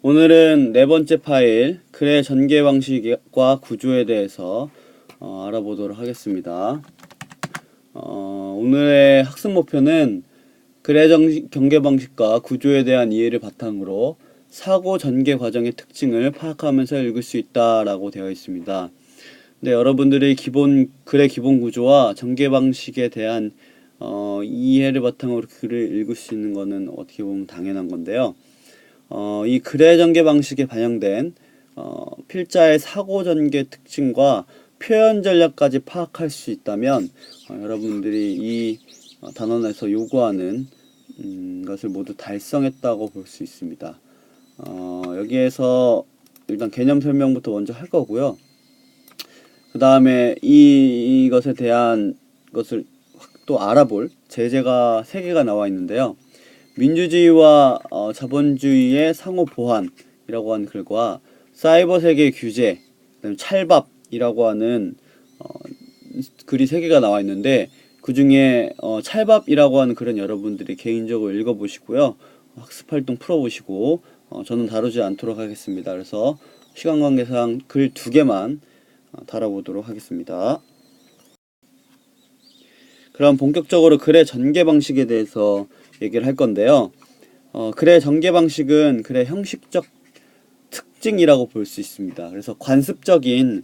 오늘은 네 번째 파일, 글의 전개 방식과 구조에 대해서 알아보도록 하겠습니다. 오늘의 학습 목표는 글의 전개 방식과 구조에 대한 이해를 바탕으로 사고 전개 과정의 특징을 파악하면서 읽을 수 있다라고 되어 있습니다. 네, 여러분들의 글의 기본 구조와 전개 방식에 대한 이해를 바탕으로 글을 읽을 수 있는 것은 어떻게 보면 당연한 건데요. 이 글의 전개 방식에 반영된 필자의 사고 전개 특징과 표현 전략까지 파악할 수 있다면 여러분들이 이 단원에서 요구하는 것을 모두 달성했다고 볼 수 있습니다. 여기에서 일단 개념 설명부터 먼저 할 거고요. 그 다음에 이것에 대한 것을 또 알아볼 제재가 3개가 나와 있는데요. 민주주의와 자본주의의 상호 보완이라고 하는 글과 사이버 세계 규제, 그다음에 찰밥이라고 하는 글이 3개가 나와 있는데 그 중에 찰밥이라고 하는 글은 여러분들이 개인적으로 읽어보시고요. 학습활동 풀어보시고 저는 다루지 않도록 하겠습니다. 그래서 시간 관계상 글 2개만 다뤄보도록 하겠습니다. 그럼 본격적으로 글의 전개 방식에 대해서 얘기를 할 건데요. 글의 전개 방식은 글의 형식적 특징이라고 볼 수 있습니다. 그래서 관습적인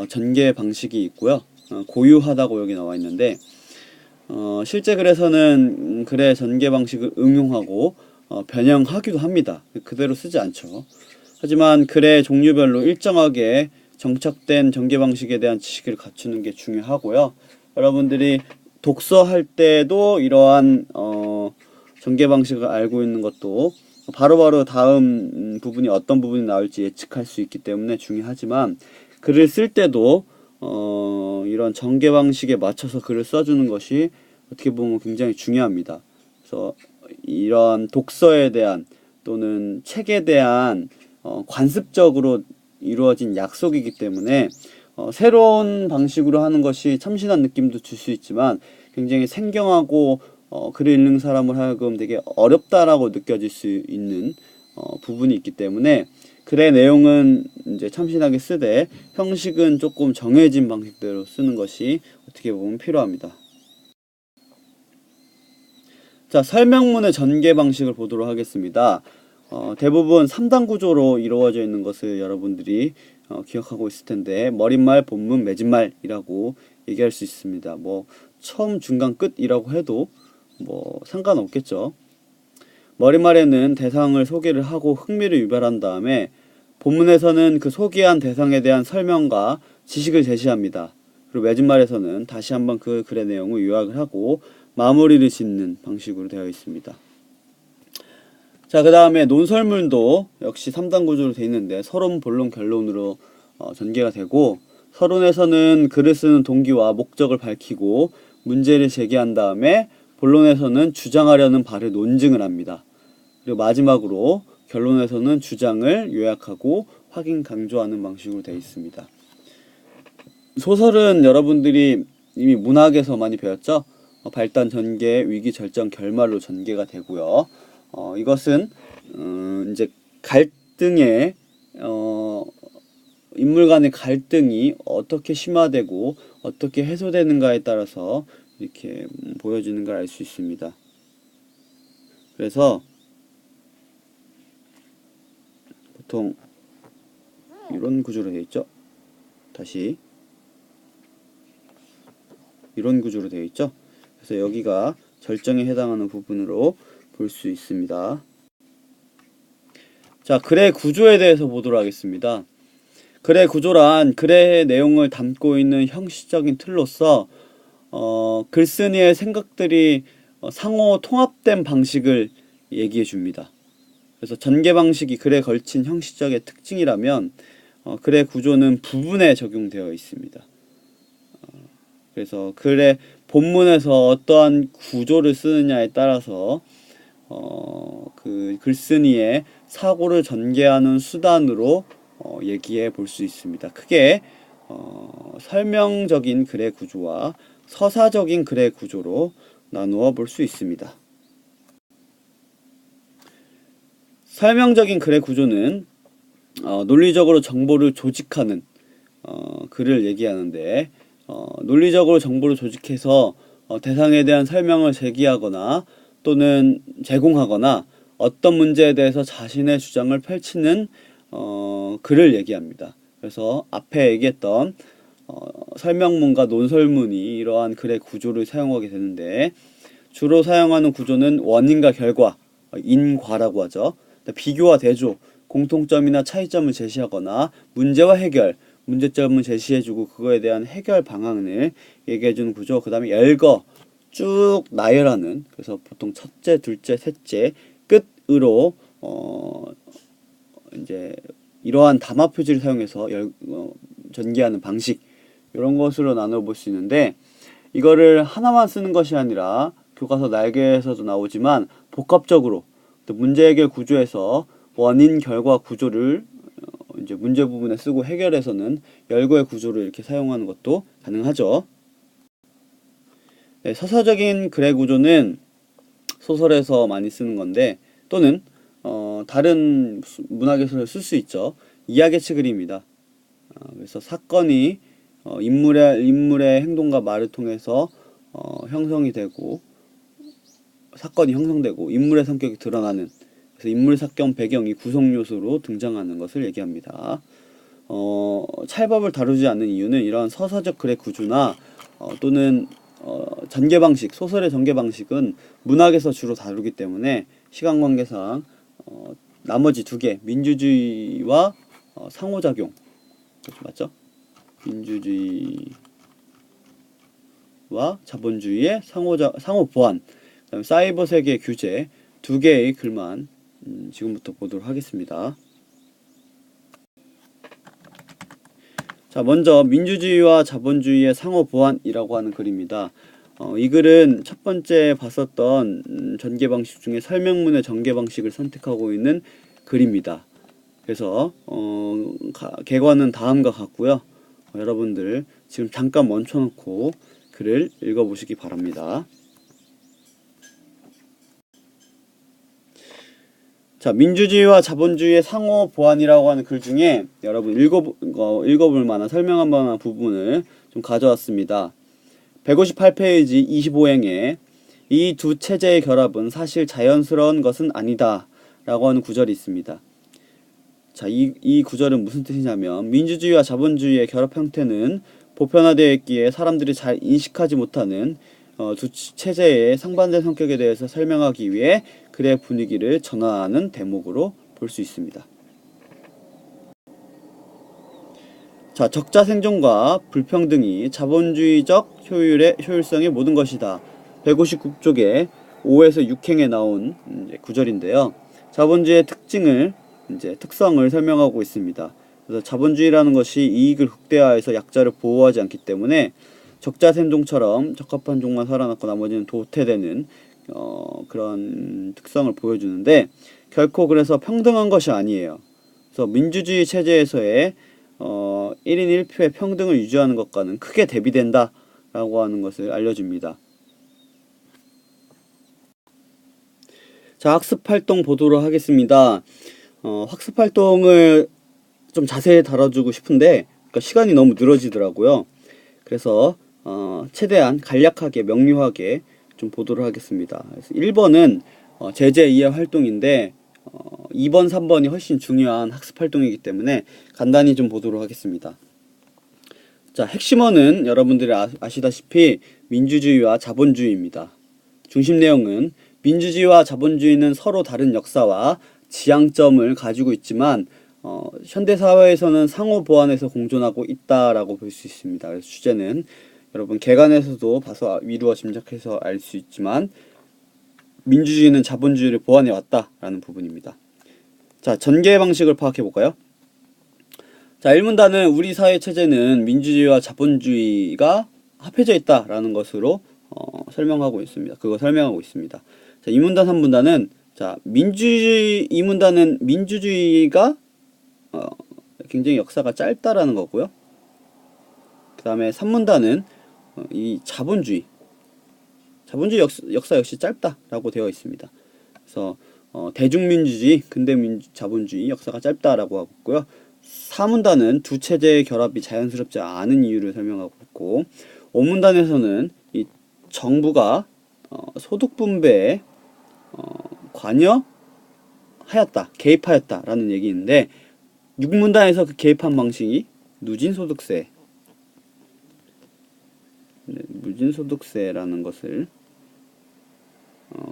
전개 방식이 있고요. 고유하다고 여기 나와 있는데 실제 글에서는 글의 전개 방식을 응용하고 변형하기도 합니다. 그대로 쓰지 않죠. 하지만 글의 종류별로 일정하게 정착된 전개 방식에 대한 지식을 갖추는 게 중요하고요. 여러분들이 독서할 때도 이러한 전개 방식을 알고 있는 것도 바로바로 다음 부분이 어떤 부분이 나올지 예측할 수 있기 때문에 중요하지만 글을 쓸 때도 이런 전개 방식에 맞춰서 글을 써주는 것이 어떻게 보면 굉장히 중요합니다. 그래서 이런 독서에 대한 또는 책에 대한 관습적으로 이루어진 약속이기 때문에 새로운 방식으로 하는 것이 참신한 느낌도 줄 수 있지만 굉장히 생경하고 글을 읽는 사람을 하여금 되게 어렵다라고 느껴질 수 있는 부분이 있기 때문에 글의 내용은 이제 참신하게 쓰되 형식은 조금 정해진 방식대로 쓰는 것이 어떻게 보면 필요합니다. 자, 설명문의 전개 방식을 보도록 하겠습니다. 대부분 3단 구조로 이루어져 있는 것을 여러분들이 기억하고 있을 텐데 머릿말, 본문, 맺은말이라고 얘기할 수 있습니다. 뭐 처음, 중간, 끝이라고 해도 뭐 상관없겠죠. 머릿말에는 대상을 소개를 하고 흥미를 유발한 다음에 본문에서는 그 소개한 대상에 대한 설명과 지식을 제시합니다. 그리고 맺은말에서는 다시 한번 그 글의 내용을 요약을 하고 마무리를 짓는 방식으로 되어 있습니다. 자, 그 다음에 논설문도 역시 3단 구조로 되어 있는데 서론, 본론, 결론으로 전개가 되고 서론에서는 글을 쓰는 동기와 목적을 밝히고 문제를 제기한 다음에 본론에서는 주장하려는 바를 논증을 합니다. 그리고 마지막으로 결론에서는 주장을 요약하고 확인 강조하는 방식으로 되어 있습니다. 소설은 여러분들이 이미 문학에서 많이 배웠죠? 발단, 전개, 위기, 절정, 결말로 전개가 되고요. 이것은 이제 갈등의 인물 간의 갈등이 어떻게 심화되고 어떻게 해소되는가에 따라서 이렇게 보여지는 걸 알 수 있습니다. 그래서 보통 이런 구조로 되어 있죠. 다시 이런 구조로 되어 있죠. 그래서 여기가 절정에 해당하는 부분으로 볼 수 있습니다. 자, 글의 구조에 대해서 보도록 하겠습니다. 글의 구조란 글의 내용을 담고 있는 형식적인 틀로서 글쓴이의 생각들이 상호 통합된 방식을 얘기해 줍니다. 그래서 전개 방식이 글에 걸친 형식적의 특징이라면 글의 구조는 부분에 적용되어 있습니다. 그래서 글의 본문에서 어떠한 구조를 쓰느냐에 따라서 그 글쓴이의 사고를 전개하는 수단으로 얘기해 볼 수 있습니다. 크게 설명적인 글의 구조와 서사적인 글의 구조로 나누어 볼 수 있습니다. 설명적인 글의 구조는 논리적으로 정보를 조직하는 글을 얘기하는데, 논리적으로 정보를 조직해서 대상에 대한 설명을 제기하거나 또는 제공하거나 어떤 문제에 대해서 자신의 주장을 펼치는 글을 얘기합니다. 그래서 앞에 얘기했던 설명문과 논설문이 이러한 글의 구조를 사용하게 되는데, 주로 사용하는 구조는 원인과 결과, 인과라고 하죠. 비교와 대조, 공통점이나 차이점을 제시하거나 문제와 해결, 문제점을 제시해주고 그거에 대한 해결 방안을 얘기해주는 구조. 그 다음에 열거, 쭉 나열하는, 그래서 보통 첫째, 둘째, 셋째, 끝으로 이제 이러한 담화 표지를 사용해서 전개하는 방식, 이런 것으로 나눠볼 수 있는데, 이거를 하나만 쓰는 것이 아니라 교과서 날개에서도 나오지만 복합적으로 또 문제 해결 구조에서 원인 결과 구조를 이제 문제 부분에 쓰고 해결해서는 열거의 구조를 이렇게 사용하는 것도 가능하죠. 네, 서사적인 글의 구조는 소설에서 많이 쓰는 건데, 또는 다른 문학에서 쓸 수 있죠. 이야기치 그림입니다. 그래서 사건이 인물의 행동과 말을 통해서 형성이 되고, 사건이 형성되고 인물의 성격이 드러나는, 그래서 인물, 사건, 배경이 구성 요소로 등장하는 것을 얘기합니다. 찰법을 다루지 않는 이유는 이러한 서사적 글의 구조나 또는 전개 방식, 소설의 전개 방식은 문학에서 주로 다루기 때문에 시간 관계상 나머지 두 개, 민주주의와 상호작용, 맞죠? 민주주의와 자본주의의 상호 보완, 그다음에 사이버 세계 규제, 두 개의 글만 지금부터 보도록 하겠습니다. 자, 먼저 민주주의와 자본주의의 상호 보완이라고 하는 글입니다. 이 글은 첫 번째 봤었던 전개 방식 중에 설명문의 전개 방식을 선택하고 있는 글입니다. 그래서 개관은 다음과 같고요. 여러분들 지금 잠깐 멈춰놓고 글을 읽어보시기 바랍니다. 자, 민주주의와 자본주의의 상호 보완이라고 하는 글 중에 여러분 읽어볼 만한 설명할 만한 부분을 좀 가져왔습니다. 158페이지 25행에 이 두 체제의 결합은 사실 자연스러운 것은 아니다 라고 하는 구절이 있습니다. 자, 이 구절은 무슨 뜻이냐면, 민주주의와 자본주의의 결합 형태는 보편화되어 있기에 사람들이 잘 인식하지 못하는 두 체제의 상반된 성격에 대해서 설명하기 위해 글의 분위기를 전환하는 대목으로 볼 수 있습니다. 자, 적자 생존과 불평등이 자본주의적 효율성의 모든 것이다. 159쪽에 5에서 6행에 나온 구절인데요. 자본주의의 특성을 설명하고 있습니다. 그래서 자본주의라는 것이 이익을 극대화해서 약자를 보호하지 않기 때문에 적자 생존처럼 적합한 종만 살아남고 나머지는 도태되는 그런 특성을 보여주는데, 결코 그래서 평등한 것이 아니에요. 그래서 민주주의 체제에서의 1인 1표의 평등을 유지하는 것과는 크게 대비된다 라고 하는 것을 알려줍니다. 자, 학습활동 보도록 하겠습니다. 학습활동을 좀 자세히 다뤄주고 싶은데 그러니까 시간이 너무 늘어지더라고요. 그래서 최대한 간략하게 명료하게 좀 보도록 하겠습니다. 그래서 1번은 제재 이해 활동인데 2번, 3번이 훨씬 중요한 학습 활동이기 때문에 간단히 좀 보도록 하겠습니다. 자, 핵심어는 여러분들이 아시다시피 민주주의와 자본주의입니다. 중심 내용은 민주주의와 자본주의는 서로 다른 역사와 지향점을 가지고 있지만 현대사회에서는 상호 보완해서 공존하고 있다라고 볼 수 있습니다. 그래서 주제는 여러분 개관에서도 봐서 미루어 짐작해서 알 수 있지만 민주주의는 자본주의를 보완해 왔다라는 부분입니다. 자, 전개 방식을 파악해 볼까요? 자, 1문단은 우리 사회 체제는 민주주의와 자본주의가 합해져 있다라는 것으로 설명하고 있습니다. 그거 설명하고 있습니다. 자, 2문단, 3문단은 자, 2문단은 민주주의가 굉장히 역사가 짧다라는 거고요. 그 다음에 3문단은 이 자본주의 역사 역시 짧다라고 되어 있습니다. 그래서 대중민주주의, 근대자본주의 역사가 짧다라고 하고 있고요. 4문단은 두 체제의 결합이 자연스럽지 않은 이유를 설명하고 있고, 5문단에서는 이 정부가 소득 분배에 관여하였다, 개입하였다라는 얘기인데, 6문단에서 그 개입한 방식이 누진소득세, 누진소득세라는 것을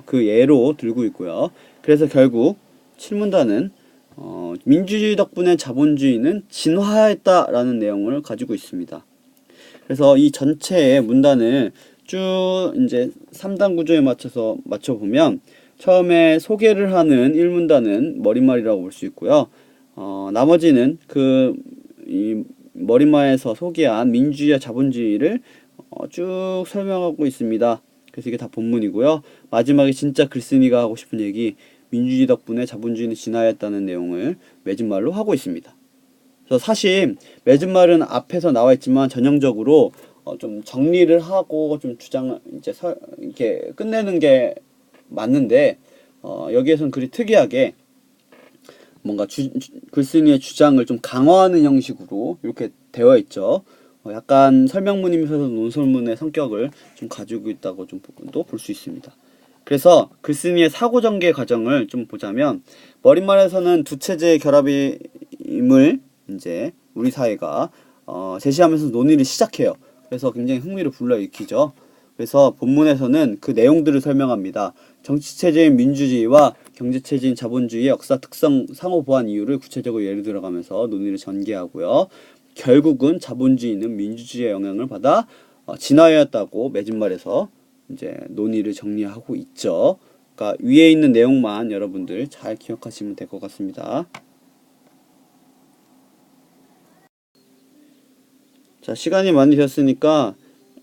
그 예로 들고 있고요. 그래서 결국 7문단은 민주주의 덕분에 자본주의는 진화했다라는 내용을 가지고 있습니다. 그래서 이 전체의 문단을 쭉 이제 3단 구조에 맞춰보면 처음에 소개를 하는 1문단은 머릿말이라고 볼 수 있고요. 나머지는 이 머릿말에서 소개한 민주주의와 자본주의를 쭉 설명하고 있습니다. 그래서 이게 다 본문이고요. 마지막에 진짜 글쓴이가 하고 싶은 얘기, 민주주의 덕분에 자본주의는 진화했다는 내용을 맺은말로 하고 있습니다. 그래서 사실 맺은말은 앞에서 나와 있지만 전형적으로 좀 정리를 하고 좀 주장을 이제 이렇게 끝내는 게 맞는데, 여기에서는 그리 특이하게 뭔가 글쓴이의 주장을 좀 강화하는 형식으로 이렇게 되어 있죠. 약간 설명문이면서 논설문의 성격을 좀 가지고 있다고 좀 또 볼 수 있습니다. 그래서 글쓴이의 사고 전개 과정을 좀 보자면, 머릿말에서는 두 체제의 결합임을 이제 우리 사회가 제시하면서 논의를 시작해요. 그래서 굉장히 흥미를 불러일으키죠. 그래서 본문에서는 그 내용들을 설명합니다. 정치체제인 민주주의와 경제체제인 자본주의의 역사 특성, 상호 보완 이유를 구체적으로 예를 들어가면서 논의를 전개하고요. 결국은 자본주의는 민주주의의 영향을 받아 진화하였다고 맺은말에서 이제 논의를 정리하고 있죠. 그러니까 위에 있는 내용만 여러분들 잘 기억하시면 될 것 같습니다. 자, 시간이 많이 됐으니까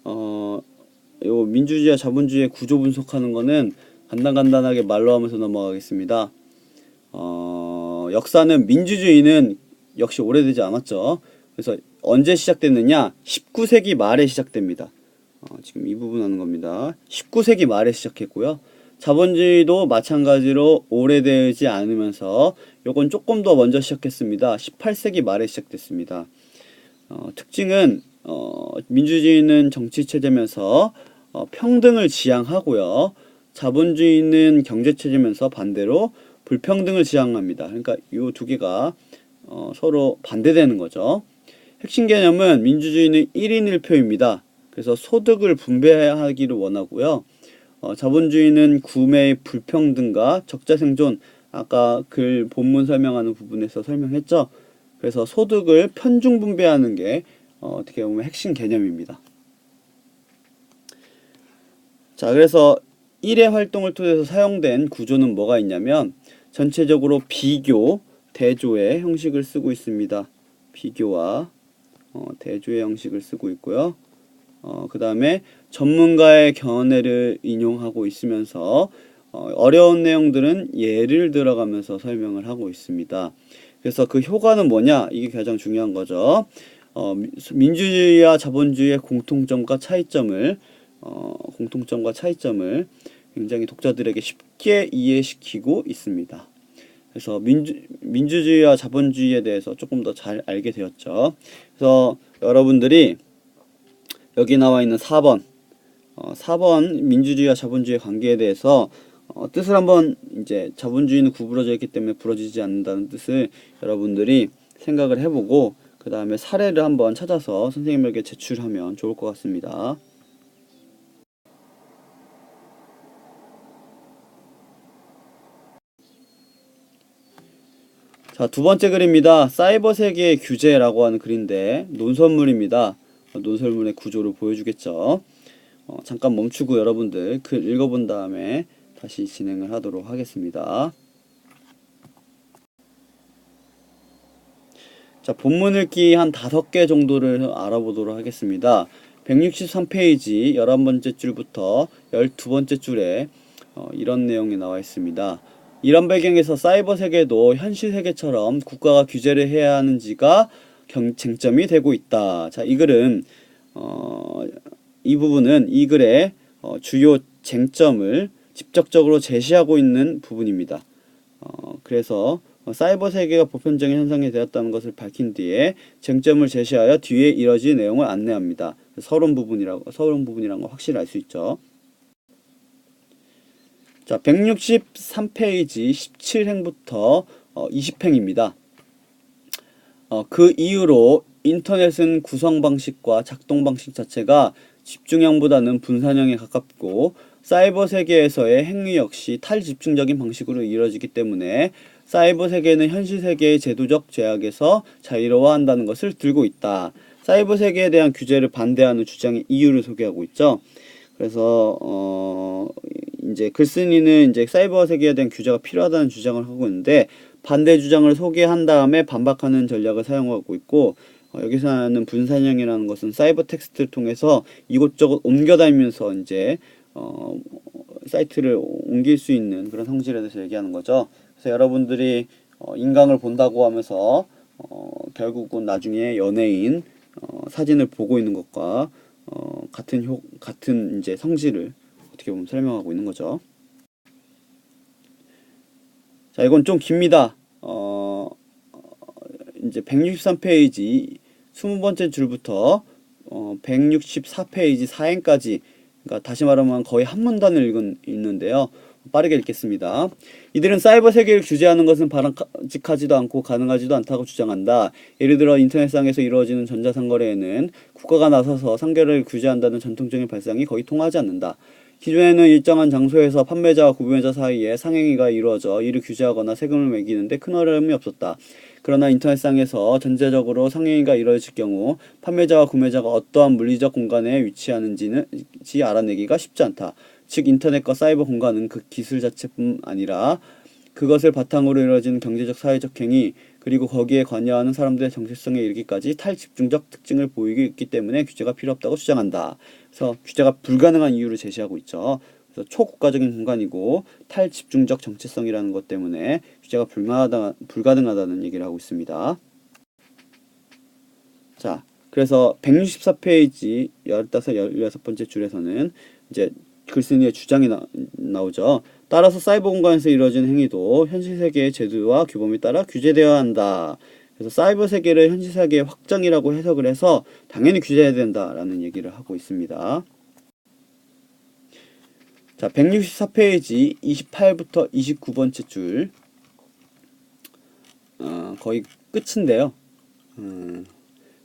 요 민주주의와 자본주의의 구조 분석하는 거는 간단하게 말로 하면서 넘어가겠습니다. 역사는 민주주의는 역시 오래되지 않았죠. 그래서 언제 시작됐느냐? 19세기 말에 시작됩니다. 지금 이 부분 하는 겁니다. 19세기 말에 시작했고요. 자본주의도 마찬가지로 오래되지 않으면서 요건 조금 더 먼저 시작했습니다. 18세기 말에 시작됐습니다. 특징은 민주주의는 정치체제면서 평등을 지향하고요. 자본주의는 경제체제면서 반대로 불평등을 지향합니다. 그러니까 이 두 개가 서로 반대되는 거죠. 핵심 개념은 민주주의는 1인 1표입니다. 그래서 소득을 분배하기를 원하고요. 자본주의는 구매의 불평등과 적자 생존, 아까 글 본문 설명하는 부분에서 설명했죠. 그래서 소득을 편중 분배하는 게 어떻게 보면 핵심 개념입니다. 자, 그래서 1의 활동을 통해서 사용된 구조는 뭐가 있냐면 전체적으로 비교, 대조의 형식을 쓰고 있습니다. 비교와 대조의 형식을 쓰고 있고요. 그 다음에 전문가의 견해를 인용하고 있으면서 어려운 내용들은 예를 들어가면서 설명을 하고 있습니다. 그래서 그 효과는 뭐냐? 이게 가장 중요한 거죠. 민주주의와 자본주의의 공통점과 차이점을 굉장히 독자들에게 쉽게 이해시키고 있습니다. 그래서 민주주의와 자본주의에 대해서 조금 더 잘 알게 되었죠. 그래서 여러분들이 여기 나와 있는 4번 민주주의와 자본주의의 관계에 대해서 뜻을 한번 이제 자본주의는 구부러져 있기 때문에 부러지지 않는다는 뜻을 여러분들이 생각을 해보고 그 다음에 사례를 한번 찾아서 선생님에게 제출하면 좋을 것 같습니다. 자, 두 번째 글입니다. 사이버 세계의 규제라고 하는 글인데 논설문입니다. 논설문의 구조를 보여주겠죠. 잠깐 멈추고 여러분들 글 읽어본 다음에 다시 진행을 하도록 하겠습니다. 자, 본문 읽기 한 5개 정도를 알아보도록 하겠습니다. 163페이지 11번째 줄부터 12번째 줄에 이런 내용이 나와 있습니다. 이런 배경에서 사이버 세계도 현실 세계처럼 국가가 규제를 해야 하는지가 쟁점이 되고 있다. 자, 이 글은 이 부분은 이 글의 주요 쟁점을 직접적으로 제시하고 있는 부분입니다. 그래서 사이버 세계가 보편적인 현상이 되었다는 것을 밝힌 뒤에 쟁점을 제시하여 뒤에 이뤄질 내용을 안내합니다. 서론 부분이란 거 확실히 알 수 있죠. 자, 163페이지 17행부터 20행입니다. 그 이후로 인터넷은 구성 방식과 작동 방식 자체가 집중형보다는 분산형에 가깝고 사이버 세계에서의 행위 역시 탈집중적인 방식으로 이루어지기 때문에 사이버 세계는 현실 세계의 제도적 제약에서 자유로워한다는 것을 들고 있다. 사이버 세계에 대한 규제를 반대하는 주장의 이유를 소개하고 있죠. 그래서 이제 글쓴이는 이제 사이버 세계에 대한 규제가 필요하다는 주장을 하고 있는데 반대 주장을 소개한 다음에 반박하는 전략을 사용하고 있고 여기서 하는 분산형이라는 것은 사이버 텍스트를 통해서 이곳저곳 옮겨다니면서 이제 사이트를 옮길 수 있는 그런 성질에 대해서 얘기하는 거죠. 그래서 여러분들이 인강을 본다고 하면서 결국은 나중에 연예인 사진을 보고 있는 것과 같은 이제 성질을 어떻게 보면 설명하고 있는 거죠. 자, 이건 좀 깁니다. 이제 163페이지 20번째 줄부터 164페이지 4행까지, 그러니까 다시 말하면 거의 한 문단을 읽는데요. 빠르게 읽겠습니다. 이들은 사이버 세계를 규제하는 것은 바람직하지도 않고 가능하지도 않다고 주장한다. 예를 들어 인터넷상에서 이루어지는 전자상거래에는 국가가 나서서 상거래를 규제한다는 전통적인 발상이 거의 통하지 않는다. 기존에는 일정한 장소에서 판매자와 구매자 사이에 상행위가 이루어져 이를 규제하거나 세금을 매기는데 큰 어려움이 없었다. 그러나 인터넷상에서 전체적으로 상행위가 이루어질 경우 판매자와 구매자가 어떠한 물리적 공간에 위치하는지 알아내기가 쉽지 않다. 즉 인터넷과 사이버 공간은 그 기술 자체뿐 아니라 그것을 바탕으로 이루어지는 경제적 사회적 행위 그리고 거기에 관여하는 사람들의 정체성에 이르기까지 탈집중적 특징을 보이고 있기 때문에 규제가 필요 없다고 주장한다. 그래서 규제가 불가능한 이유를 제시하고 있죠. 그래서 초국가적인 공간이고 탈집중적 정체성이라는 것 때문에 규제가 불가능하다는 얘기를 하고 있습니다. 자, 그래서 164페이지 15, 16번째 줄에서는 이제 글쓴이의 주장이 나오죠. 따라서 사이버 공간에서 이루어지는 행위도 현실 세계의 제도와 규범에 따라 규제되어야 한다. 그래서 사이버 세계를 현실 세계의 확장이라고 해석을 해서 당연히 규제해야 된다라는 얘기를 하고 있습니다. 자, 164페이지 28부터 29번째 줄 거의 끝인데요.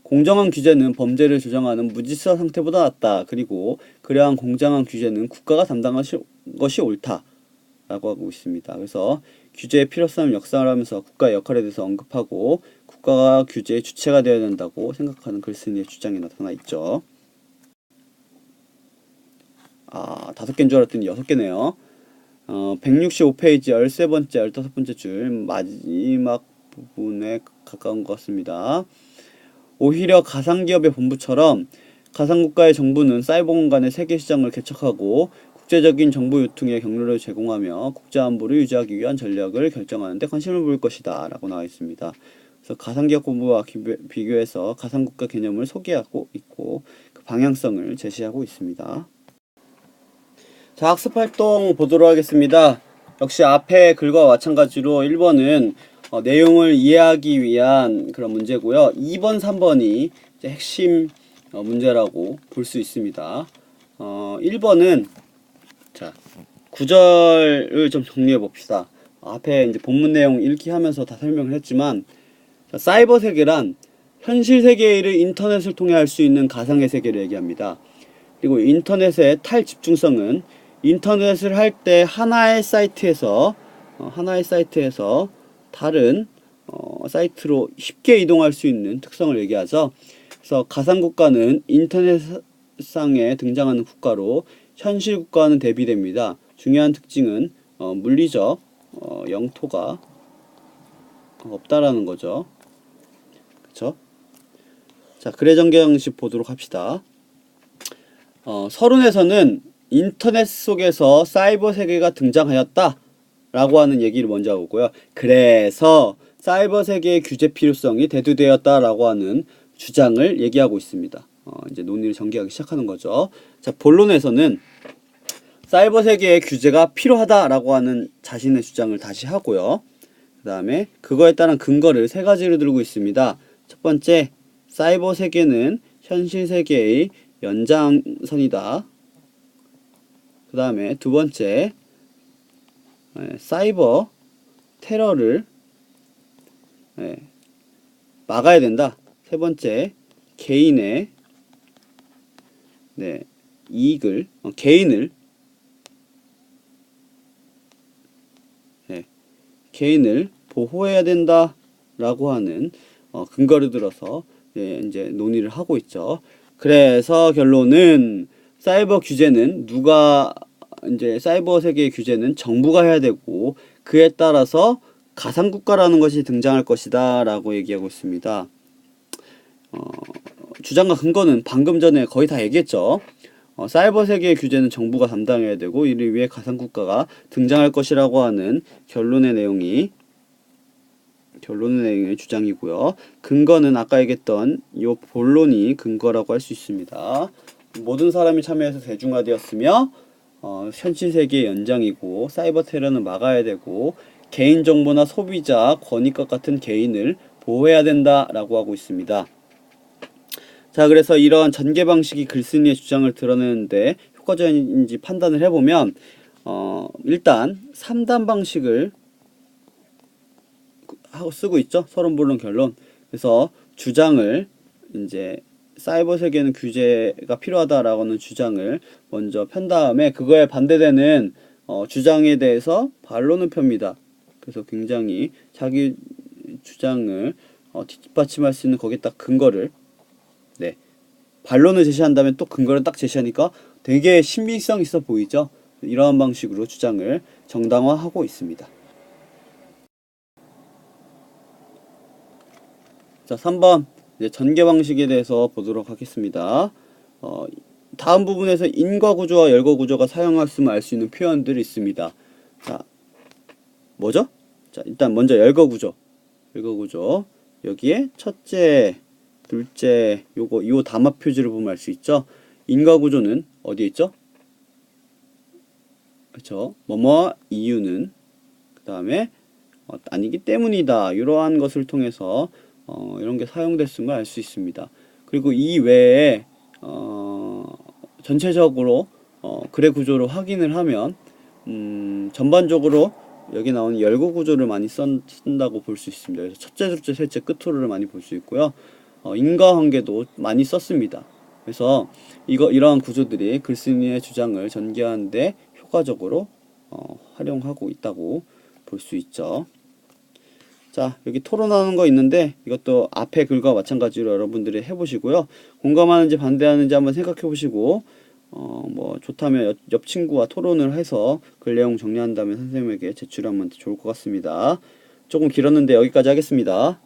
공정한 규제는 범죄를 조정하는 무질서 상태보다 낫다. 그리고 그러한 공정한 규제는 국가가 담당한 것이 옳다. 라고 하고 있습니다. 그래서 규제의 필요성을 역설하면서 국가의 역할에 대해서 언급하고 국가가 규제의 주체가 되어야 된다고 생각하는 글쓴이의 주장이 나타나 있죠. 5개인 줄 알았더니 6개네요. 165페이지 13번째, 15번째 줄 마지막 부분에 가까운 것 같습니다. 오히려 가상기업의 본부처럼 가상국가의 정부는 사이버 공간의 세계시장을 개척하고 국제적인 정보 유통의 경로를 제공하며 국제안보를 유지하기 위한 전략을 결정하는 데 관심을 보일 것이다 라고 나와 있습니다. 그래서 가상기업 본부와 비교해서 가상국가 개념을 소개하고 있고 그 방향성을 제시하고 있습니다. 자, 학습활동 보도록 하겠습니다. 역시 앞에 글과 마찬가지로 1번은 내용을 이해하기 위한 그런 문제고요. 2번, 3번이 이제 핵심 문제라고 볼 수 있습니다. 1번은 자, 구절을 좀 정리해 봅시다. 앞에 이제 본문 내용 읽기 하면서 다 설명을 했지만 자, 사이버 세계란 현실 세계를 인터넷을 통해 할 수 있는 가상의 세계를 얘기합니다. 그리고 인터넷의 탈집중성은 인터넷을 할 때 하나의 사이트에서 다른 사이트로 쉽게 이동할 수 있는 특성을 얘기하죠. 그래서 가상국가는 인터넷상에 등장하는 국가로 현실 국가와는 대비됩니다. 중요한 특징은 물리적 영토가 없다라는 거죠. 그렇죠? 자, 글의 전개 방식 보도록 합시다. 서론에서는 인터넷 속에서 사이버 세계가 등장하였다 라고 하는 얘기를 먼저 하고요. 그래서 사이버 세계의 규제 필요성이 대두되었다 라고 하는 주장을 얘기하고 있습니다. 이제 논의를 전개하기 시작하는 거죠. 자, 본론에서는 사이버 세계의 규제가 필요하다라고 하는 자신의 주장을 다시 하고요. 그 다음에 그거에 따른 근거를 세 가지로 들고 있습니다. 첫 번째, 사이버 세계는 현실 세계의 연장선이다. 그 다음에 두 번째, 사이버 테러를 막아야 된다. 세 번째, 개인의 이익을 개인을 보호해야 된다라고 하는 근거를 들어서 이제 논의를 하고 있죠. 그래서 결론은 사이버 규제는 이제 사이버 세계의 규제는 정부가 해야 되고 그에 따라서 가상국가라는 것이 등장할 것이다 라고 얘기하고 있습니다. 주장과 근거는 방금 전에 거의 다 얘기했죠. 사이버 세계의 규제는 정부가 담당해야 되고 이를 위해 가상국가가 등장할 것이라고 하는 결론의 내용의 주장이고요. 근거는 아까 얘기했던 이 본론이 근거라고 할 수 있습니다. 모든 사람이 참여해서 대중화되었으며 현실 세계의 연장이고 사이버 테러는 막아야 되고 개인정보나 소비자 권익과 같은 개인을 보호해야 된다라고 하고 있습니다. 자, 그래서 이러한 전개 방식이 글쓴이의 주장을 드러내는데 효과적인지 판단을 해보면 일단 3단 방식을 쓰고 있죠. 서론, 본론, 결론. 그래서 주장을 이제 사이버 세계는 규제가 필요하다라고 하는 주장을 먼저 편 다음에 그거에 반대되는 주장에 대해서 반론을 펴니다. 그래서 굉장히 자기 주장을 뒷받침할 수 있는 거기에 딱 근거를 반론을 제시한 다음에 또 근거를 딱 제시하니까 되게 신빙성 있어 보이죠. 이러한 방식으로 주장을 정당화하고 있습니다. 자, 3번 이제 전개 방식에 대해서 보도록 하겠습니다. 다음 부분에서 인과 구조와 열거 구조가 사용했음을 알 수 있는 표현들이 있습니다. 자, 뭐죠? 자, 일단 먼저 열거 구조. 여기에 첫째, 둘째, 요 담화 표지를 보면 알 수 있죠. 인과 구조는 어디에 있죠? 그렇죠. 뭐뭐 이유는 그 다음에 아니기 때문이다. 이러한 것을 통해서 이런 게 사용됐음을 알 수 있습니다. 그리고 이 외에 전체적으로 글의 구조를 확인을 하면 전반적으로 여기 나오는 열거 구조를 많이 쓴다고 볼 수 있습니다. 그래서 첫째, 둘째, 셋째, 끝호를 많이 볼 수 있고요. 인과관계도 많이 썼습니다. 그래서 이러한 구조들이 글쓴이의 주장을 전개하는데 효과적으로 활용하고 있다고 볼 수 있죠. 자, 여기 토론하는 거 있는데 이것도 앞에 글과 마찬가지로 여러분들이 해보시고요. 공감하는지 반대하는지 한번 생각해 보시고 뭐 좋다면 옆 친구와 토론을 해서 글 내용 정리한 다음에 선생님에게 제출하면 좋을 것 같습니다. 조금 길었는데 여기까지 하겠습니다.